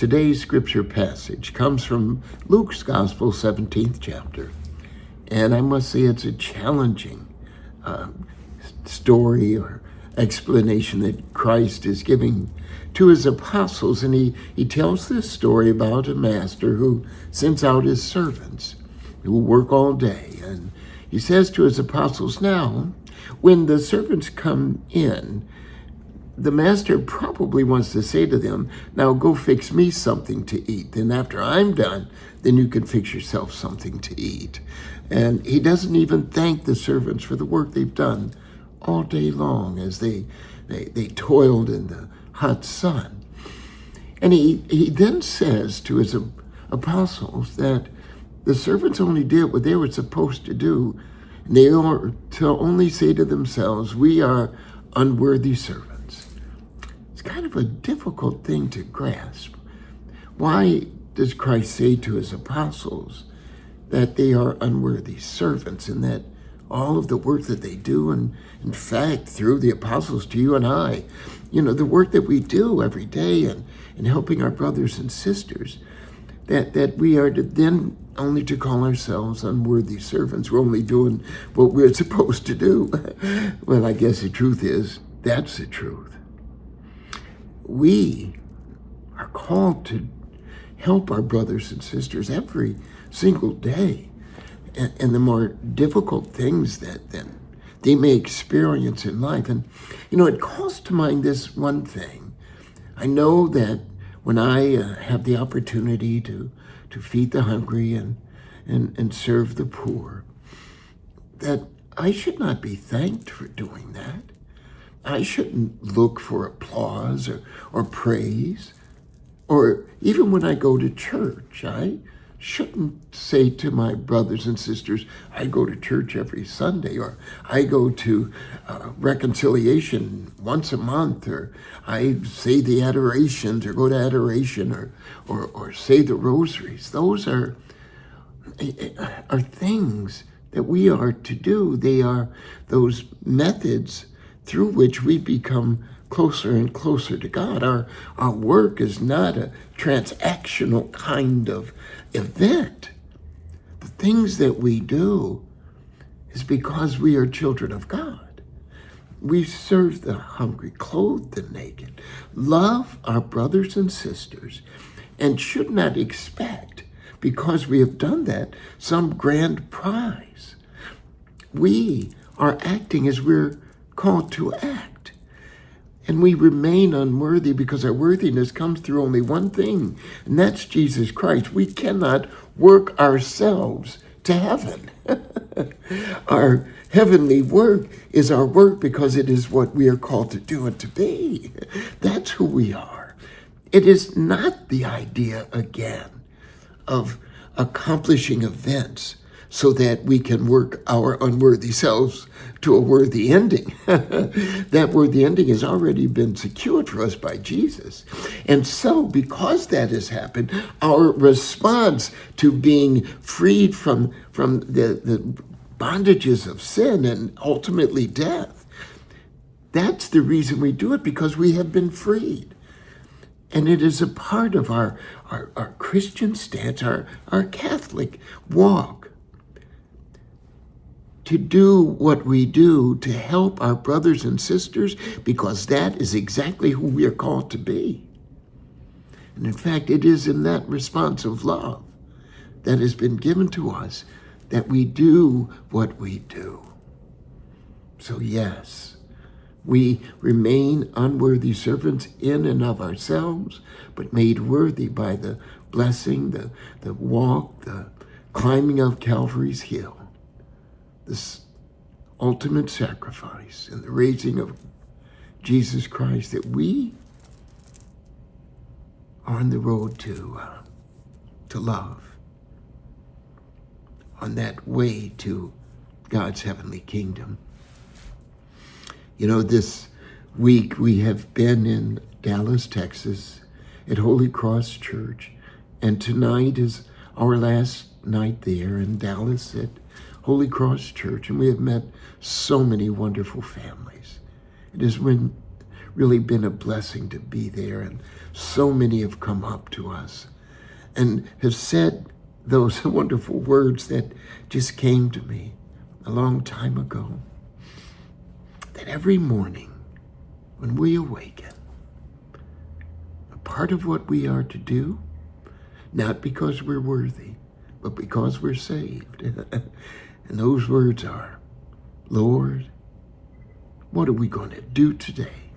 Today's scripture passage comes from Luke's Gospel, 17th chapter. And I must say it's a challenging story or explanation that Christ is giving to his apostles. And he tells this story about a master who sends out his servants who work all day. And he says to his apostles, now, when the servants come in, the master probably wants to say to them, now go fix me something to eat. Then after I'm done, then you can fix yourself something to eat. And he doesn't even thank the servants for the work they've done all day long as they toiled in the hot sun. And he then says to his apostles that the servants only did what they were supposed to do. And they are to only say to themselves, we are unworthy servants. It's kind of a difficult thing to grasp. Why does Christ say to his apostles that they are unworthy servants and that all of the work that they do, and in fact, through the apostles to you and I, the work that we do every day and helping our brothers and sisters, that we are to then only to call ourselves unworthy servants. We're only doing what we're supposed to do. Well, I guess the truth is, that's the truth. We are called to help our brothers and sisters every single day. And the more difficult things that they may experience in life. And, it calls to mind this one thing. I know that when I have the opportunity to feed the hungry and serve the poor, that I should not be thanked for doing that. I shouldn't look for applause or praise. Or even when I go to church, I shouldn't say to my brothers and sisters, I go to church every Sunday, or I go to reconciliation once a month, or I say the adorations, or go to adoration, or say the rosaries. Those are things that we are to do. They are those methods through which we become closer and closer to God. Our work is not a transactional kind of event. The things that we do is because we are children of God. We serve the hungry, clothe the naked, love our brothers and sisters, and should not expect, because we have done that, some grand prize. We are acting as we're called to act. And we remain unworthy because our worthiness comes through only one thing, and that's Jesus Christ. We cannot work ourselves to heaven. Our heavenly work is our work because it is what we are called to do and to be. That's who we are. It is not the idea, again, of accomplishing events so that we can work our unworthy selves to a worthy ending. That worthy ending has already been secured for us by Jesus. And so, because that has happened, our response to being freed from the bondages of sin and ultimately death, that's the reason we do it, because we have been freed. And it is a part of our Christian stance, our Catholic walk, to do what we do to help our brothers and sisters, because that is exactly who we are called to be. And in fact, it is in that response of love that has been given to us that we do what we do. So yes, we remain unworthy servants in and of ourselves, but made worthy by the blessing, the walk, the climbing of Calvary's hill, this ultimate sacrifice and the raising of Jesus Christ, that we are on the road to love, on that way to God's heavenly kingdom. This week we have been in Dallas, Texas, at Holy Cross Church, and tonight is our last night there in Dallas at Holy Cross Church, and we have met so many wonderful families. It has been really been a blessing to be there. And so many have come up to us and have said those wonderful words that just came to me a long time ago. That every morning when we awaken, a part of what we are to do, not because we're worthy, but because we're saved. And those words are, Lord, what are we going to do today